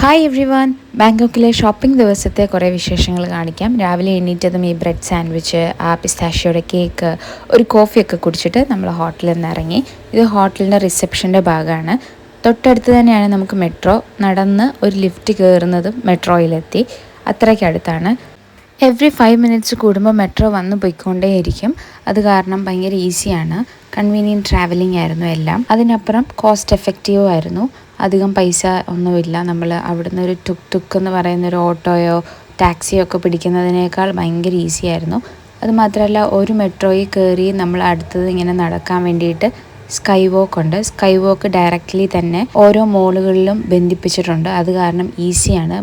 Hi every one, ബാങ്കോക്കിലെ shopping ദിവസത്തെ കുറേ വിശേഷങ്ങൾ കാണിക്കാം. രാവിലെ എണീറ്റതും ഈ ബ്രെഡ് സാൻഡ്വിച്ച്, പിസ്താഷ്യോയുടെ കേക്ക്, ഒരു കോഫിയൊക്കെ കുടിച്ചിട്ട് നമ്മൾ ഹോട്ടലിൽ നിന്ന് ഇറങ്ങി. ഇത് ഹോട്ടലിൻ്റെ റിസപ്ഷൻ്റെ ഭാഗമാണ്. തൊട്ടടുത്ത് തന്നെയാണ് നമുക്ക് മെട്രോ. നടന്ന് ഒരു ലിഫ്റ്റ് കയറുന്നതും മെട്രോയിലെത്തി. അത്രയ്ക്ക് അടുത്താണ്. എവറി 5 മിനിറ്റ്സ് കൂടുമ്പോൾ മെട്രോ വന്ന് പോയിക്കൊണ്ടേയിരിക്കും. അത് കാരണം ഭയങ്കര ഈസിയാണ്. കൺവീനിയൻറ്റ് ട്രാവലിംഗ് ആയിരുന്നു എല്ലാം. അതിനപ്പുറം കോസ്റ്റ് എഫക്റ്റീവും ആയിരുന്നു. അധികം പൈസ ഒന്നുമില്ല. നമ്മൾ അവിടുന്ന് ഒരു ടുക്ക് എന്ന് പറയുന്നൊരു ഓട്ടോയോ ടാക്സിയോ ഒക്കെ പിടിക്കുന്നതിനേക്കാൾ ഭയങ്കര ഈസി ആയിരുന്നു. അതുമാത്രമല്ല, ഒരു മെട്രോയിൽ കയറി നമ്മൾ അടുത്തത് ഇങ്ങനെ നടക്കാൻ വേണ്ടിയിട്ട് സ്കൈ വോക്ക് ഉണ്ട്. സ്കൈ വോക്ക് ഡയറക്റ്റ്ലി തന്നെ ഓരോ മോളുകളിലും ബന്ധിപ്പിച്ചിട്ടുണ്ട്. അത് കാരണം ഈസിയാണ്.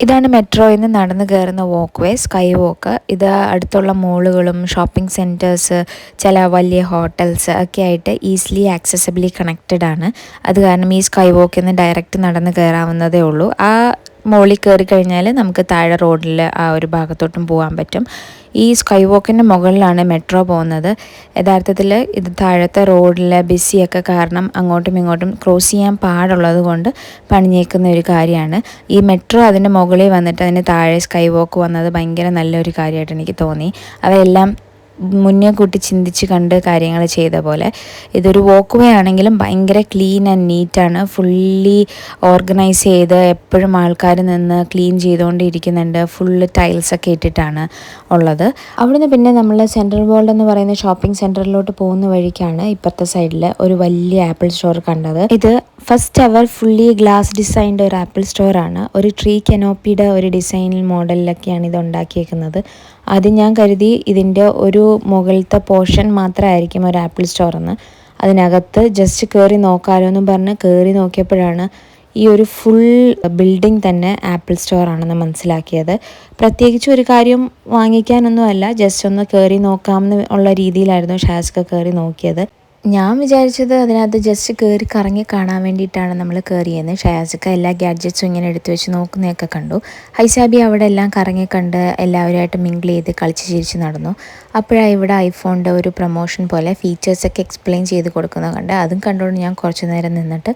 ഇതാണ് മെട്രോയിൽ നിന്ന് നടന്നു കയറുന്ന വാക്ക് വേ, സ്കൈ വോക്ക്. ഇത് അടുത്തുള്ള മോളുകളും ഷോപ്പിംഗ് സെൻറ്റേഴ്സ്, ചില വലിയ ഹോട്ടൽസ് ഒക്കെ ആയിട്ട് ഈസിലി ആക്സസിബിളി കണക്റ്റഡ് ആണ്. അത് കാരണം ഈ സ്കൈ വോക്കിൽ നിന്ന് ഡയറക്റ്റ് നടന്ന് കയറാവുന്നതേ ഉള്ളൂ. ആ മോളിൽ കയറി കഴിഞ്ഞാൽ നമുക്ക് താഴെ റോഡിൽ ആ ഒരു ഭാഗത്തോട്ടും പോകാൻ പറ്റും. ഈ സ്കൈ വോക്കിൻ്റെ മുകളിലാണ് മെട്രോ പോകുന്നത്. യഥാർത്ഥത്തിൽ ഇത് താഴത്തെ റോഡിലെ ബിസിയൊക്കെ കാരണം അങ്ങോട്ടും ഇങ്ങോട്ടും ക്രോസ് ചെയ്യാൻ പാടുള്ളത് കൊണ്ട് പണിഞ്ഞേക്കുന്ന ഒരു കാര്യമാണ്. ഈ മെട്രോ അതിൻ്റെ മുകളിൽ വന്നിട്ട് അതിന് താഴെ സ്കൈ വോക്ക് വന്നത് ഭയങ്കര നല്ലൊരു കാര്യമായിട്ട് എനിക്ക് തോന്നി. അവയെല്ലാം മുന്നേ കൂട്ടി ചിന്തിച്ച് കണ്ട് കാര്യങ്ങൾ ചെയ്ത പോലെ. ഇതൊരു വോക്ക് വേ ആണെങ്കിലും ഭയങ്കര ക്ലീൻ ആൻഡ് നീറ്റാണ്. ഫുള്ളി ഓർഗനൈസ് ചെയ്ത് എപ്പോഴും ആൾക്കാർ നിന്ന് ക്ലീൻ ചെയ്തുകൊണ്ടിരിക്കുന്നുണ്ട്. ഫുള്ള് ടൈൽസൊക്കെ ഇട്ടിട്ടാണ് ഉള്ളത്. അവിടുന്ന് പിന്നെ നമ്മൾ സെൻട്രൽ വേൾഡ് എന്ന് പറയുന്ന ഷോപ്പിംഗ് സെൻറ്ററിലോട്ട് പോകുന്ന വഴിക്കാണ് ഇപ്പുറത്തെ സൈഡിൽ ഒരു വലിയ ആപ്പിൾ സ്റ്റോർ കണ്ടത്. ഇത് ഫസ്റ്റ് അവർ ഫുള്ളി ഗ്ലാസ് ഡിസൈൻഡ് ഒരു ആപ്പിൾ സ്റ്റോറാണ്. ഒരു ട്രീ കനോപ്പിയുടെ ഒരു ഡിസൈൻ മോഡലിലൊക്കെയാണ് ഇത് ഉണ്ടാക്കിയേക്കുന്നത്. ആദ്യം ഞാൻ കരുതി ഇതിൻ്റെ ഒരു മുകളിലത്തെ പോർഷൻ മാത്രമായിരിക്കും ഒരു ആപ്പിൾ സ്റ്റോറെന്ന്. അതിനകത്ത് ജസ്റ്റ് കയറി നോക്കാമല്ലോ എന്നും പറഞ്ഞ് കയറി നോക്കിയപ്പോഴാണ് ഈ ഒരു ഫുൾ ബിൽഡിംഗ് തന്നെ ആപ്പിൾ സ്റ്റോറാണെന്ന് മനസ്സിലാക്കിയത്. പ്രത്യേകിച്ച് ഒരു കാര്യം വാങ്ങിക്കാനൊന്നുമല്ല, ജസ്റ്റ് ഒന്ന് കയറി നോക്കാമെന്ന് ഉള്ള രീതിയിലായിരുന്നു ഷാസ്ക കയറി നോക്കിയത്. ഞാൻ വിചാരിച്ചത് അതിനകത്ത് ജസ്റ്റ് കയറി കറങ്ങി കാണാൻ വേണ്ടിയിട്ടാണ് നമ്മൾ കയറിയെന്ന്. ഷയാസിക്ക എല്ലാ ഗാഡ്ജറ്റ്സും ഇങ്ങനെ എടുത്തു വെച്ച് നോക്കുന്നതൊക്കെ കണ്ടു. ഹൈസാബി അവിടെ എല്ലാം കറങ്ങി കണ്ട് എല്ലാവരുമായിട്ട് മിങ്കിൾ ചെയ്ത് കളിച്ച് ചിരിച്ച് നടന്നു. അപ്പോഴാണ് ഇവിടെ ഐഫോണിൻ്റെ ഒരു പ്രൊമോഷൻ പോലെ ഫീച്ചേഴ്സൊക്കെ എക്സ്പ്ലെയിൻ ചെയ്ത് കൊടുക്കുന്നത് കണ്ട്. അതും കണ്ടുകൊണ്ട് ഞാൻ കുറച്ച് നേരം നിന്നിട്ട്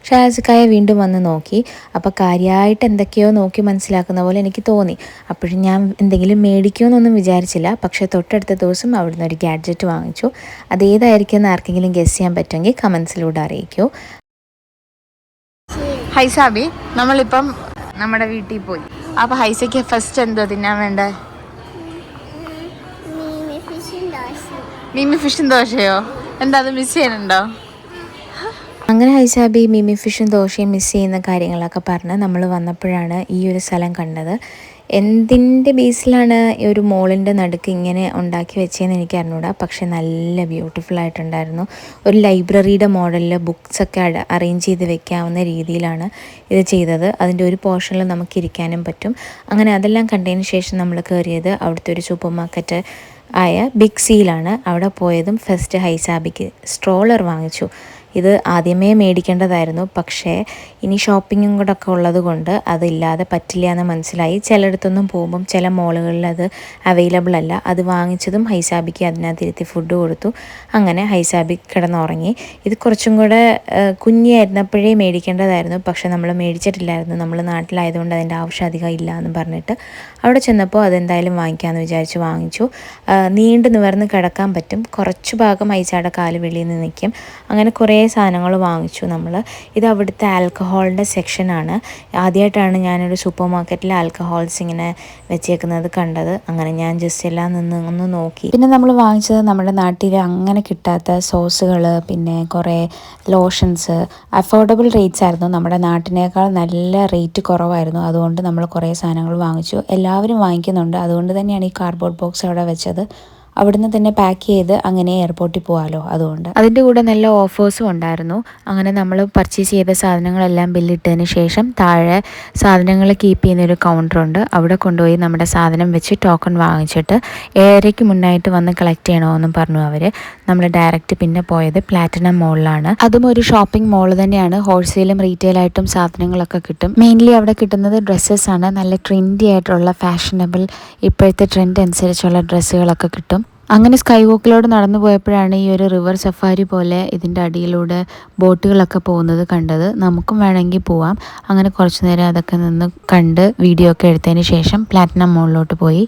ഷയാസിക്കായെ വീണ്ടും വന്ന് നോക്കി. അപ്പോൾ കാര്യമായിട്ട് എന്തൊക്കെയോ നോക്കി മനസ്സിലാക്കുന്ന പോലെ എനിക്ക് തോന്നി. അപ്പോഴും ഞാൻ എന്തെങ്കിലും മേടിക്കുമെന്നൊന്നും വിചാരിച്ചില്ല. പക്ഷേ തൊട്ടടുത്ത ദിവസം അവിടുന്ന് ഒരു ഗാഡ്ജറ്റ് വാങ്ങിച്ചു. അതേതായിരിക്കും എന്ന് ആർക്കെങ്കിലും ഗസ് ചെയ്യാൻ പറ്റുമെങ്കിൽ കമൻസിലൂടെ അറിയിക്കൂ. ഹൈസാബി, നമ്മളിപ്പം നമ്മുടെ വീട്ടിൽ പോയി. അപ്പോൾ ഹൈസയ്ക്ക് ഫസ്റ്റ് എന്തോ തിന്നാൻ വേണ്ടേ? മീമി ഫിഷും ദോശയോ? എന്താ അത് മിസ് ചെയ്യുന്നുണ്ടോ? അങ്ങനെ ഹൈസാബി മീമി ഫിഷും ദോശയും മിസ് ചെയ്യുന്ന കാര്യങ്ങളൊക്കെ പറഞ്ഞ് നമ്മൾ വന്നപ്പോഴാണ് ഈ ഒരു സ്ഥലം കണ്ടത്. എന്തിൻ്റെ ബേസിലാണ് ഈ ഒരു മോളിൻ്റെ നടുക്ക് ഇങ്ങനെ ഉണ്ടാക്കി വെച്ചതെന്ന് എനിക്ക് അറിഞ്ഞൂടാ. പക്ഷെ നല്ല ബ്യൂട്ടിഫുൾ ആയിട്ടുണ്ടായിരുന്നു. ഒരു ലൈബ്രറിയുടെ മോഡലിൽ ബുക്സൊക്കെ അറേഞ്ച് ചെയ്ത് വെക്കാവുന്ന രീതിയിലാണ് ഇത് ചെയ്തത്. അതിൻ്റെ ഒരു പോർഷനിൽ നമുക്ക് ഇരിക്കാനും പറ്റും. അങ്ങനെ അതെല്ലാം കണ്ടതിന് ശേഷം നമ്മൾ കയറിയത് അവിടുത്തെ ഒരു സൂപ്പർ മാർക്കറ്റ് ആയ ബിഗ് സിയിലാണ്. അവിടെ പോയതും ഫസ്റ്റ് ഹൈസാബിക്ക് സ്ട്രോളർ വാങ്ങിച്ചു. ഇത് ആദ്യമേ മേടിക്കേണ്ടതായിരുന്നു, പക്ഷേ ഇനി ഷോപ്പിങ്ങും കൂടെ ഒക്കെ ഉള്ളത് കൊണ്ട് അതില്ലാതെ പറ്റില്ല എന്ന് മനസ്സിലായി. ചിലയിടത്തൊന്നും പോകുമ്പം ചില മോളുകളിൽ അത് അവൈലബിൾ അല്ല. അത് വാങ്ങിച്ചതും ഹൈസാബിക്ക് അതിനകത്തിരുത്തി ഫുഡ് കൊടുത്തു. അങ്ങനെ ഹൈസാബി കിടന്നുറങ്ങി. ഇത് കുറച്ചും കൂടെ കുഞ്ഞായിരുന്നപ്പോഴേ മേടിക്കേണ്ടതായിരുന്നു, പക്ഷെ നമ്മൾ മേടിച്ചിട്ടില്ലായിരുന്നു. നമ്മൾ നാട്ടിലായതുകൊണ്ട് അതിൻ്റെ ആവശ്യം അധികം ഇല്ല എന്ന് പറഞ്ഞിട്ട് അവിടെ ചെന്നപ്പോൾ അതെന്തായാലും വാങ്ങിക്കാമെന്ന് വിചാരിച്ച് വാങ്ങിച്ചു. നീണ്ടു നിവർന്ന് കിടക്കാൻ പറ്റും. കുറച്ച് ഭാഗം ഹൈസയുടെ കാല് വെളിയിൽ നിന്ന് നിൽക്കും. അങ്ങനെ കുറേ സാധനങ്ങൾ വാങ്ങിച്ചു നമ്മൾ. ഇത് അവിടുത്തെ ആൽക്കഹോളിൻ്റെ സെക്ഷനാണ്. ആദ്യമായിട്ടാണ് ഞാനൊരു സൂപ്പർ മാർക്കറ്റിൽ ആൽക്കഹോൾസ് ഇങ്ങനെ വെച്ചേക്കുന്നത് കണ്ടത്. അങ്ങനെ ഞാൻ ജസ്റ്റ് എല്ലാം ഒന്ന് നോക്കി. പിന്നെ നമ്മൾ വാങ്ങിച്ചത് നമ്മുടെ നാട്ടിൽ അങ്ങനെ കിട്ടാത്ത സോസുകൾ, പിന്നെ കുറേ ലോഷൻസ്. അഫോർഡബിൾ റേറ്റ്സ് ആയിരുന്നു. നമ്മുടെ നാട്ടിനേക്കാൾ നല്ല റേറ്റ് കുറവായിരുന്നു. അതുകൊണ്ട് നമ്മൾ കുറേ സാധനങ്ങൾ വാങ്ങിച്ചു. എല്ലാവരും വാങ്ങിക്കുന്നുണ്ട്. അതുകൊണ്ട് തന്നെയാണ് ഈ കാർഡ്ബോർഡ് ബോക്സ് അവിടെ വെച്ചത്. അവിടുന്ന് തന്നെ പാക്ക് ചെയ്ത് അങ്ങനെ എയർപോർട്ടിൽ പോകാമല്ലോ, അതുകൊണ്ട്. അതിൻ്റെ കൂടെ നല്ല ഓഫേഴ്സും ഉണ്ടായിരുന്നു. അങ്ങനെ നമ്മൾ പർച്ചേസ് ചെയ്ത സാധനങ്ങളെല്ലാം ബില്ലിട്ടതിന് ശേഷം താഴെ സാധനങ്ങൾ കീപ്പ് ചെയ്യുന്നൊരു കൗണ്ടറുണ്ട്. അവിടെ കൊണ്ടുപോയി നമ്മുടെ സാധനം വെച്ച് ടോക്കൺ വാങ്ങിച്ചിട്ട് 7:30 മുന്നായിട്ട് വന്ന് കളക്ട് ചെയ്യണമെന്നും പറഞ്ഞു അവർ. നമ്മൾ ഡയറക്റ്റ് പിന്നെ പോയത് പ്ലാറ്റിനം മോളിലാണ്. അതും ഒരു ഷോപ്പിംഗ് മോൾ തന്നെയാണ്. ഹോൾസെയിലും റീറ്റെയിലായിട്ടും സാധനങ്ങളൊക്കെ കിട്ടും. മെയിൻലി അവിടെ കിട്ടുന്നത് ഡ്രസ്സസ് ആണ്. നല്ല ട്രെൻഡി ആയിട്ടുള്ള ഫാഷനബിൾ ഇപ്പോഴത്തെ ട്രെൻഡ് അനുസരിച്ചുള്ള ഡ്രസ്സുകളൊക്കെ കിട്ടും. അങ്ങനെ സ്കൈ വോക്കിലൂടെ നടന്നു പോയപ്പോഴാണ് ഈ ഒരു റിവർ സഫാരി പോലെ ഇതിൻ്റെ അടിയിലൂടെ ബോട്ടുകളൊക്കെ പോകുന്നത് കണ്ടത്. നമുക്കും വേണമെങ്കിൽ പോവാം. അങ്ങനെ കുറച്ച് നേരം അതൊക്കെ നിന്ന് കണ്ട് വീഡിയോ ഒക്കെ എടുത്തതിന് ശേഷം പ്ലാറ്റിനം മോളിലോട്ട് പോയി.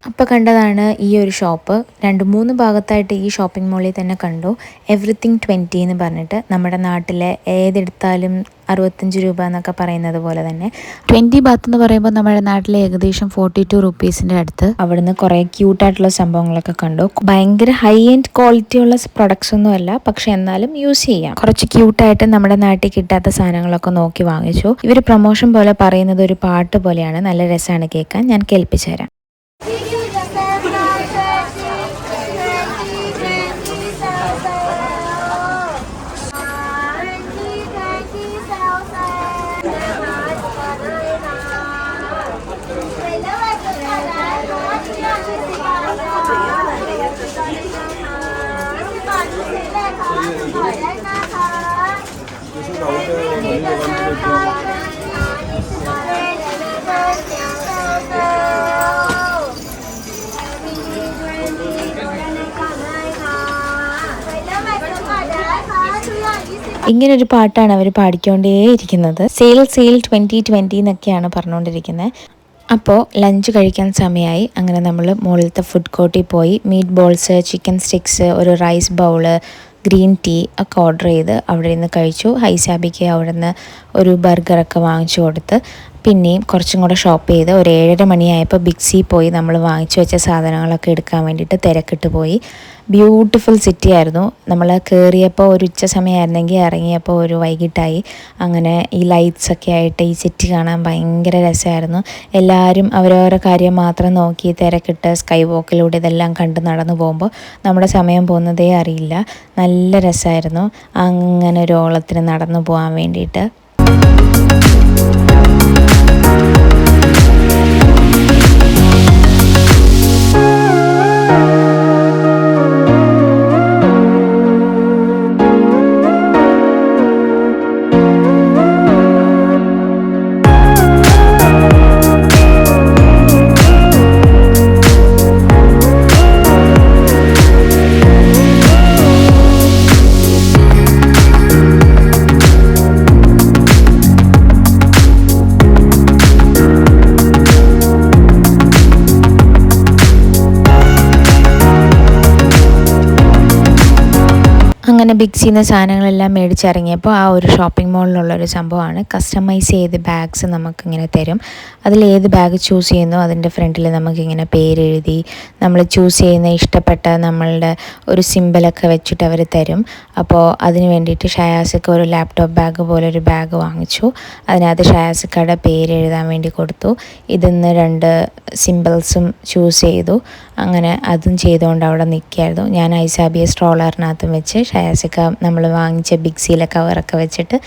ഇപ്പോൾ കണ്ടതാണ് ഈ ഒരു ഷോപ്പ്. 2-3 ഭാഗത്തായിട്ട് ഈ ഷോപ്പിംഗ് മോളിൽ തന്നെ കണ്ടു. എവറിത്തിങ് 20 എന്ന് പറഞ്ഞിട്ട്, നമ്മുടെ നാട്ടിലെ ഏതെടുത്താലും 65 രൂപ എന്നൊക്കെ പറയുന്നത് പോലെ തന്നെ 20 ബാത്ത് എന്ന് പറയുമ്പോൾ നമ്മുടെ നാട്ടിലെ ഏകദേശം 42 റുപ്പീസിൻ്റെ അടുത്ത്. അവിടുന്ന് കുറേ ക്യൂട്ടായിട്ടുള്ള സംഭവങ്ങളൊക്കെ കണ്ടു. ഭയങ്കര ഹൈ എൻഡ് ക്വാളിറ്റി ഉള്ള പ്രൊഡക്ട്സ് ഒന്നും അല്ല, പക്ഷെ എന്നാലും യൂസ് ചെയ്യാം. കുറച്ച് ക്യൂട്ടായിട്ട് നമ്മുടെ നാട്ടിൽ കിട്ടാത്ത സാധനങ്ങളൊക്കെ നോക്കി വാങ്ങിച്ചു. ഇവർ പ്രൊമോഷൻ പോലെ പറയുന്നത് ഒരു പാട്ട് പോലെയാണ്. നല്ല രസമാണ് കേൾക്കാൻ. ഞാൻ കേൾപ്പിച്ചു തരാം. ഇങ്ങനൊരു പാട്ടാണ് അവർ പാടിക്കൊണ്ടേയിരിക്കുന്നത്. സെയിൽ 2020 എന്നൊക്കെയാണ് പറഞ്ഞുകൊണ്ടിരിക്കുന്നത്. അപ്പോൾ ലഞ്ച് കഴിക്കാൻ സമയമായി. അങ്ങനെ നമ്മൾ മുകളിലത്തെ ഫുഡ് കോർട്ടിൽ പോയി മീറ്റ് ബോൾസ്, ചിക്കൻ സ്റ്റിക്സ്, ഒരു റൈസ് ബൗള്, ഗ്രീൻ ടീ ഒക്കെ ഓർഡർ ചെയ്ത് അവിടെ നിന്ന് കഴിച്ചു. ഹൈസാബിക്ക് അവിടെ നിന്ന് ഒരു ബർഗറൊക്കെ വാങ്ങിച്ചു കൊടുത്ത് പിന്നെയും കുറച്ചും കൂടെ ഷോപ്പ് ചെയ്ത് ഒരു 7:30 മണിയായപ്പോൾ ബിഗ് സി പോയി നമ്മൾ വാങ്ങിച്ചു വെച്ച സാധനങ്ങളൊക്കെ എടുക്കാൻ വേണ്ടിയിട്ട് തിരക്കിട്ട് പോയി. ബ്യൂട്ടിഫുൾ സിറ്റി ആയിരുന്നു. നമ്മൾ കയറിയപ്പോൾ ഒരു ഉച്ച സമയമായിരുന്നെങ്കിൽ ഇറങ്ങിയപ്പോൾ ഒരു വൈകിട്ടായി. അങ്ങനെ ഈ ലൈറ്റ്സൊക്കെ ആയിട്ട് ഈ സിറ്റി കാണാൻ ഭയങ്കര രസമായിരുന്നു. എല്ലാവരും അവരവരുടെ കാര്യം മാത്രം നോക്കി തിരക്കിട്ട് സ്കൈ വോക്കിലൂടെ ഇതെല്ലാം കണ്ട് നടന്നു പോകുമ്പോൾ നമ്മുടെ സമയം പോകുന്നതേ അറിയില്ല. നല്ല രസമായിരുന്നു അങ്ങനെ ഒരു ഓളത്തിന് നടന്നു പോകാൻ വേണ്ടിയിട്ട്. അങ്ങനെ ബിഗ് സിന്ന് സാധനങ്ങളെല്ലാം മേടിച്ചിറങ്ങിയപ്പോൾ ആ ഒരു ഷോപ്പിംഗ് മോളിലുള്ളൊരു സംഭവമാണ് കസ്റ്റമൈസ് ചെയ്ത് ബാഗ്സ് നമുക്കിങ്ങനെ തരും. അതിലേത് ബാഗ് ചൂസ് ചെയ്യുന്നോ അതിൻ്റെ ഫ്രണ്ടിൽ നമുക്കിങ്ങനെ പേരെഴുതി നമ്മൾ ചൂസ് ചെയ്യുന്ന ഇഷ്ടപ്പെട്ട നമ്മളുടെ ഒരു സിമ്പിളൊക്കെ വെച്ചിട്ട് അവർ തരും. അപ്പോൾ അതിന് വേണ്ടിയിട്ട് ഷയാസിക്ക് ഒരു ലാപ്ടോപ്പ് ബാഗ് പോലെ ഒരു ബാഗ് വാങ്ങിച്ചു. അതിനകത്ത് ഷയാസിക്കയുടെ പേരെഴുതാൻ വേണ്ടി കൊടുത്തു. ഇതിന്ന് 2 സിമ്പിൾസും ചൂസ് ചെയ്തു. അങ്ങനെ അതും ചെയ്തുകൊണ്ട് അവിടെ നിൽക്കുകയായിരുന്നു. ഞാൻ ഐസാബിയെ സ്ട്രോളറിനകത്തും വെച്ച് ഷയാസിക്ക നമ്മൾ വാങ്ങിച്ച ബിഗ് സിയിലെ കവറൊക്കെ വെച്ചിട്ട്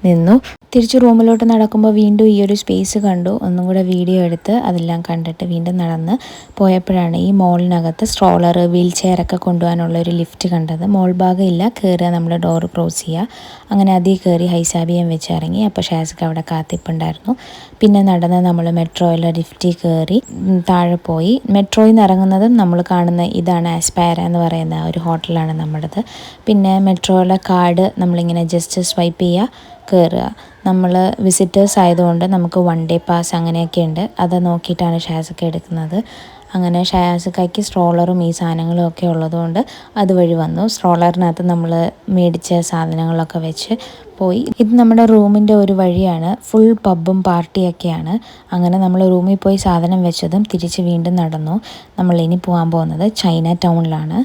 നിന്നു. തിരിച്ച് റൂമിലോട്ട് നടക്കുമ്പോൾ വീണ്ടും ഈ ഒരു സ്പേസ് കണ്ടു. ഒന്നും കൂടെ വീഡിയോ എടുത്ത് അതെല്ലാം കണ്ടിട്ട് വീണ്ടും നടന്ന് പോയപ്പോഴാണ് ഈ മോളിനകത്ത് സ്ട്രോളർ, വീൽ ചെയറൊക്കെ കൊണ്ടുപോകാനുള്ള ഒരു ലിഫ്റ്റ് കണ്ടത്. മോൾ ഭാഗം ഇല്ല, കയറുക, നമ്മൾ ഡോറ് ക്രോസ് ചെയ്യുക. അങ്ങനെ അതിൽ കയറി ഹൈസാബിയം വെച്ച് ഇറങ്ങി. അപ്പോൾ ഷാസിക്ക് അവിടെ കാത്തിപ്പുണ്ടായിരുന്നു. പിന്നെ നടന്ന് നമ്മൾ മെട്രോയിലെ ലിഫ്റ്റിൽ കയറി താഴെ പോയി. മെട്രോയിൽ നിന്ന് ഇറങ്ങുന്നതും നമ്മൾ കാണുന്ന ഇതാണ് ആസ്പയർ എന്ന് പറയുന്ന ഒരു ഹോട്ടലാണ് നമ്മുടേത്. പിന്നെ മെട്രോയിലെ കാർഡ് നമ്മളിങ്ങനെ ജസ്റ്റ് സ്വൈപ്പ് ചെയ്യുക, കയറുക. നമ്മൾ വിസിറ്റേഴ്സ് ആയതുകൊണ്ട് നമുക്ക് 1 ഡേ പാസ് അങ്ങനെയൊക്കെ ഉണ്ട്. അത് നോക്കിയിട്ടാണ് ഷാസിക്ക എടുക്കുന്നത്. അങ്ങനെ ഷയാസിക്കായ്ക്ക് സ്ട്രോളറും ഈ സാധനങ്ങളും ഒക്കെ ഉള്ളതുകൊണ്ട് അതുവഴി വന്നു. സ്ട്രോളറിനകത്ത് നമ്മൾ മേടിച്ച സാധനങ്ങളൊക്കെ വെച്ച് പോയി. ഇത് നമ്മുടെ റൂമിൻ്റെ ഒരു വഴിയാണ്. ഫുൾ പബ്ബും പാർട്ടിയൊക്കെയാണ്. അങ്ങനെ നമ്മൾ റൂമിൽ പോയി സാധനം വെച്ചതും തിരിച്ച് വീണ്ടും നടന്നു. നമ്മൾ ഇനി പോകാൻ പോകുന്നത് ചൈന ടൗണിലാണ്.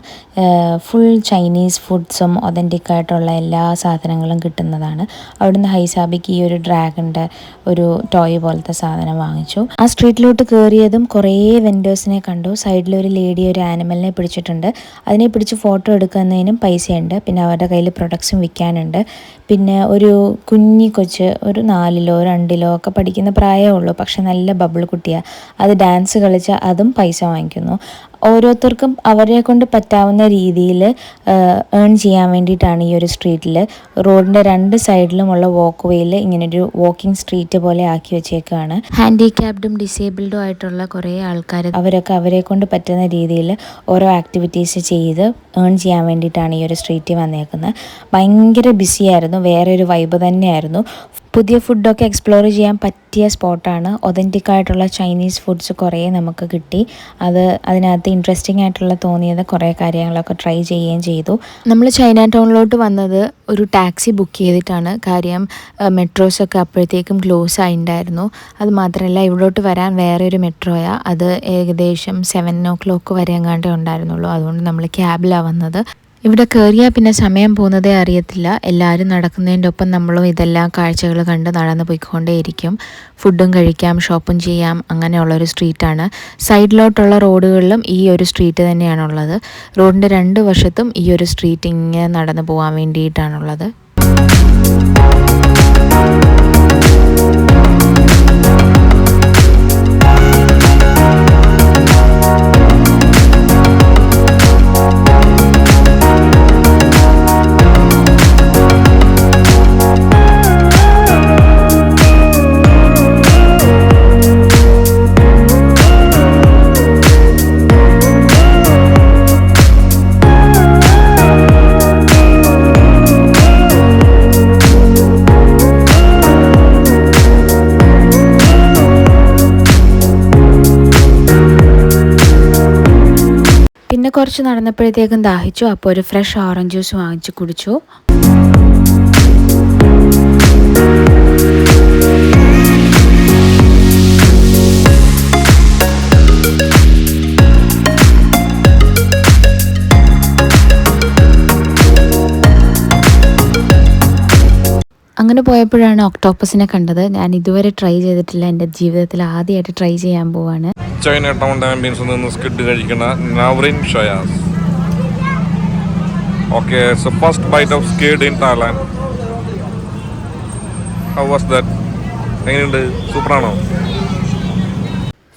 ഫുൾ ചൈനീസ് ഫുഡ്സും ഒതൻറ്റിക് ആയിട്ടുള്ള എല്ലാ സാധനങ്ങളും കിട്ടുന്നതാണ്. അവിടുന്ന് ഹൈസാബിക്ക് ഈ ഒരു ഡ്രാഗണിൻ്റെ ഒരു ടോയ് പോലത്തെ സാധനം വാങ്ങിച്ചു. ആ സ്ട്രീറ്റിലോട്ട് കയറിയതും കുറേ വെൻഡേഴ്സിനെ കണ്ടു. സൈഡിലൊരു ലേഡി ഒരു ആനിമലിനെ പിടിച്ചിട്ടുണ്ട്. അതിനെ പിടിച്ച് ഫോട്ടോ എടുക്കുന്നതിനും പൈസയുണ്ട്. പിന്നെ അവരുടെ കയ്യിൽ പ്രൊഡക്ട്സും വിൽക്കാനുണ്ട്. പിന്നെ ഒരു കുഞ്ഞി കൊച്ച് ഒരു 4-ലോ 2-ലോ ഒക്കെ പഠിക്കുന്ന പ്രായമേ ഉള്ളൂ. പക്ഷെ നല്ല ബബിൾ കുട്ടിയാണ്. അത് ഡാൻസ് കളിച്ചാൽ അതും പൈസ വാങ്ങിക്കുന്നു. ഓരോരുത്തർക്കും അവരെ കൊണ്ട് പറ്റാവുന്ന രീതിയിൽ ഏൺ ചെയ്യാൻ വേണ്ടിയിട്ടാണ് ഈ ഒരു സ്ട്രീറ്റിൽ റോഡിൻ്റെ 2 സൈഡിലുമുള്ള വാക്ക് വേയിൽ ഇങ്ങനൊരു വാക്കിംഗ് സ്ട്രീറ്റ് പോലെ ആക്കി വെച്ചേക്കുകയാണ്. ഹാൻഡിക്യാപ്ഡും ഡിസേബിൾഡും ആയിട്ടുള്ള കുറേ ആൾക്കാർ അവരൊക്കെ അവരെ കൊണ്ട് പറ്റുന്ന രീതിയിൽ ഓരോ ആക്ടിവിറ്റീസ് ചെയ്ത് ഏൺ ചെയ്യാൻ വേണ്ടിയിട്ടാണ് ഈ ഒരു സ്ട്രീറ്റിൽ വന്നേക്കുന്നത്. ഭയങ്കര ബിസിയായിരുന്നു. വേറെ ഒരു വൈബ് തന്നെയായിരുന്നു. പുതിയ ഫുഡൊക്കെ എക്സ്പ്ലോർ ചെയ്യാൻ പറ്റിയ സ്പോട്ടാണ്. ഒതൻറ്റിക് ആയിട്ടുള്ള ചൈനീസ് ഫുഡ്സ് കുറേ നമുക്ക് കിട്ടി. അതിനകത്ത് ഇൻട്രസ്റ്റിംഗ് ആയിട്ടുള്ള തോന്നിയത് കുറേ കാര്യങ്ങളൊക്കെ ട്രൈ ചെയ്യുകയും ചെയ്തു. നമ്മൾ ചൈന ടൗണിലോട്ട് വന്നത് ഒരു ടാക്സി ബുക്ക് ചെയ്തിട്ടാണ്. കാര്യം മെട്രോസൊക്കെ അപ്പോഴത്തേക്കും ക്ലോസ് ആയിട്ടുണ്ടായിരുന്നു. അത് മാത്രമല്ല ഇവിടോട്ട് വരാൻ വേറെ ഒരു മെട്രോയാണ്. അത് ഏകദേശം 7 വരെ എങ്ങാണ്ടേ ഉണ്ടായിരുന്നുള്ളൂ. അതുകൊണ്ട് നമ്മൾ ക്യാബിലാണ് വന്നത്. ഇവിടെ കയറിയാൽ പിന്നെ സമയം പോകുന്നതേ അറിയത്തില്ല. എല്ലാവരും നടക്കുന്നതിൻ്റെ ഒപ്പം നമ്മളും ഇതെല്ലാം കാഴ്ചകൾ കണ്ട് നടന്ന് പോയിക്കൊണ്ടേയിരിക്കും. ഫുഡും കഴിക്കാം, ഷോപ്പും ചെയ്യാം, അങ്ങനെയുള്ളൊരു സ്ട്രീറ്റാണ്. സൈഡിലോട്ടുള്ള റോഡുകളിലും ഈ ഒരു സ്ട്രീറ്റ് തന്നെയാണുള്ളത്. റോഡിൻ്റെ 2 വശത്തും ഈ ഒരു സ്ട്രീറ്റ് ഇങ്ങനെ നടന്ന് പോകാൻ വേണ്ടിയിട്ടാണുള്ളത്. പിന്നെ കുറച്ച് നടന്നപ്പോഴത്തേക്കും ദാഹിച്ചു. അപ്പോൾ ഒരു ഫ്രഷ് ഓറഞ്ച് ജ്യൂസ് വാങ്ങിച്ച് കുടിച്ചു. അങ്ങനെ പോയപ്പോഴാണ് ഒക്ടോപ്പസിനെ കണ്ടത്. ഞാൻ ഇതുവരെ ട്രൈ ചെയ്തിട്ടില്ല. എൻ്റെ ജീവിതത്തിൽ ആദ്യമായിട്ട് ട്രൈ ചെയ്യാൻ പോവാണ്. ചൈന ടൗൺ ആംബിയൻസിൽ നിന്ന് സ്കിഡ് കഴിക്കുന്ന Navarin Shayas. Okay, so first bite of squid in Thailand. How was that? എങ്ങനെയുണ്ട്? സൂപ്പറാണോ?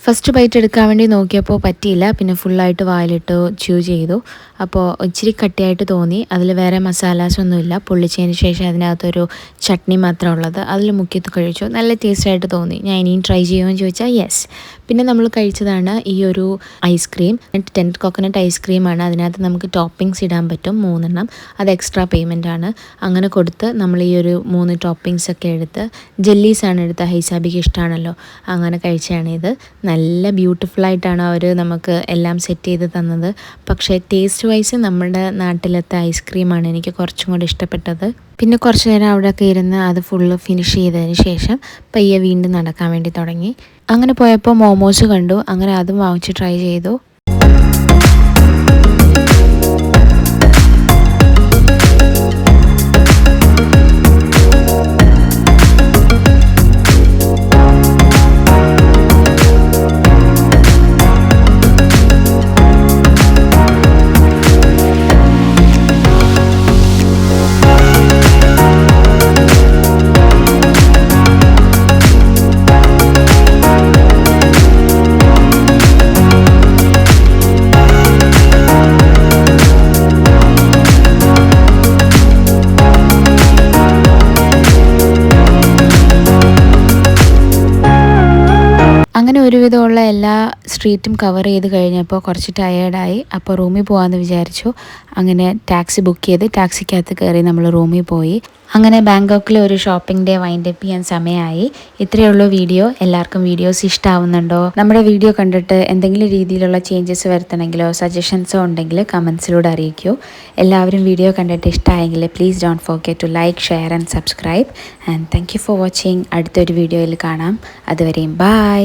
ഫസ്റ്റ് ബൈറ്റ് എടുക്കാൻ വേണ്ടി നോക്കിയപ്പോൾ പറ്റിയില്ല. പിന്നെ ഫുള്ളായിട്ട് വായിലിട്ട് ച്യൂ ചെയ്തു. അപ്പോൾ ഇച്ചിരി കട്ടിയായിട്ട് തോന്നി. അതിൽ വേറെ മസാലാസ് ഒന്നുമില്ല. പൊള്ളിച്ചതിന് ശേഷം അതിനകത്തൊരു ചട്നി മാത്രമേ ഉള്ളത്. അതിൽ മുക്കിയത് കഴിച്ചു. നല്ല ടേസ്റ്റായിട്ട് തോന്നി. ഞാൻ ഇനിയും ട്രൈ ചെയ്യുമെന്ന് ചോദിച്ചാൽ യെസ്. പിന്നെ നമ്മൾ കഴിച്ചതാണ് ഈ ഒരു ഐസ്ക്രീം. Tent coconut ഐസ്ക്രീമാണ്. അതിനകത്ത് നമുക്ക് ടോപ്പിങ്സ് ഇടാൻ പറ്റും 3 എണ്ണം. അത് എക്സ്ട്രാ പേയ്മെൻ്റ് ആണ്. അങ്ങനെ കൊടുത്ത് നമ്മൾ ഈ ഒരു 3 ടോപ്പിങ്സ് ഒക്കെ എടുത്ത് ജെല്ലീസാണ് എടുത്ത്. ഹൈസാബിക്ക് ഇഷ്ടമാണല്ലോ. അങ്ങനെ കഴിച്ചാണിത്. നല്ല ബ്യൂട്ടിഫുള്ളായിട്ടാണ് അവർ നമുക്ക് എല്ലാം സെറ്റ് ചെയ്ത് തന്നത്. പക്ഷേ ടേസ്റ്റ് വൈസ് നമ്മുടെ നാട്ടിലത്തെ ഐസ്ക്രീമാണ് എനിക്ക് കുറച്ചും കൂടി ഇഷ്ടപ്പെട്ടത്. പിന്നെ കുറച്ച് നേരം അവിടെയൊക്കെ ഇരുന്ന് അത് ഫുള്ള് ഫിനിഷ് ചെയ്തതിന് ശേഷം പയ്യെ വീണ്ടും നടക്കാൻ വേണ്ടി തുടങ്ങി. അങ്ങനെ പോയപ്പോൾ മോമോസ് കണ്ടു. അങ്ങനെ അതും വാങ്ങിച്ച് ട്രൈ ചെയ്തു. അങ്ങനെ ഒരുവിധമുള്ള എല്ലാ സ്ട്രീറ്റും കവർ ചെയ്ത് കഴിഞ്ഞപ്പോൾ കുറച്ച് ടയേർഡായി. അപ്പോൾ റൂമിൽ പോകാമെന്ന് വിചാരിച്ചു. അങ്ങനെ ടാക്സി ബുക്ക് ചെയ്ത് ടാക്സിക്കകത്ത് കയറി നമ്മൾ റൂമിൽ പോയി. അങ്ങനെ ബാങ്കോക്കിലെ ഒരു ഷോപ്പിംഗ് ഡേ വൈൻഡ് അപ്പ് ചെയ്യാൻ സമയമായി. ഇത്രയേ ഉള്ളൂ വീഡിയോ. എല്ലാവർക്കും വീഡിയോസ് ഇഷ്ടമാവുന്നുണ്ടോ? നമ്മുടെ വീഡിയോ കണ്ടിട്ട് എന്തെങ്കിലും രീതിയിലുള്ള ചേഞ്ചസ് വരുത്തണമെങ്കിലോ സജഷൻസോ ഉണ്ടെങ്കിൽ കമൻസിലൂടെ അറിയിക്കൂ. എല്ലാവരും വീഡിയോ കണ്ടിട്ട് ഇഷ്ടമായെങ്കിൽ please don't forget to like, share and subscribe. And thank you for watching. അടുത്തൊരു വീഡിയോയിൽ കാണാം. അതുവരെയും ബൈ.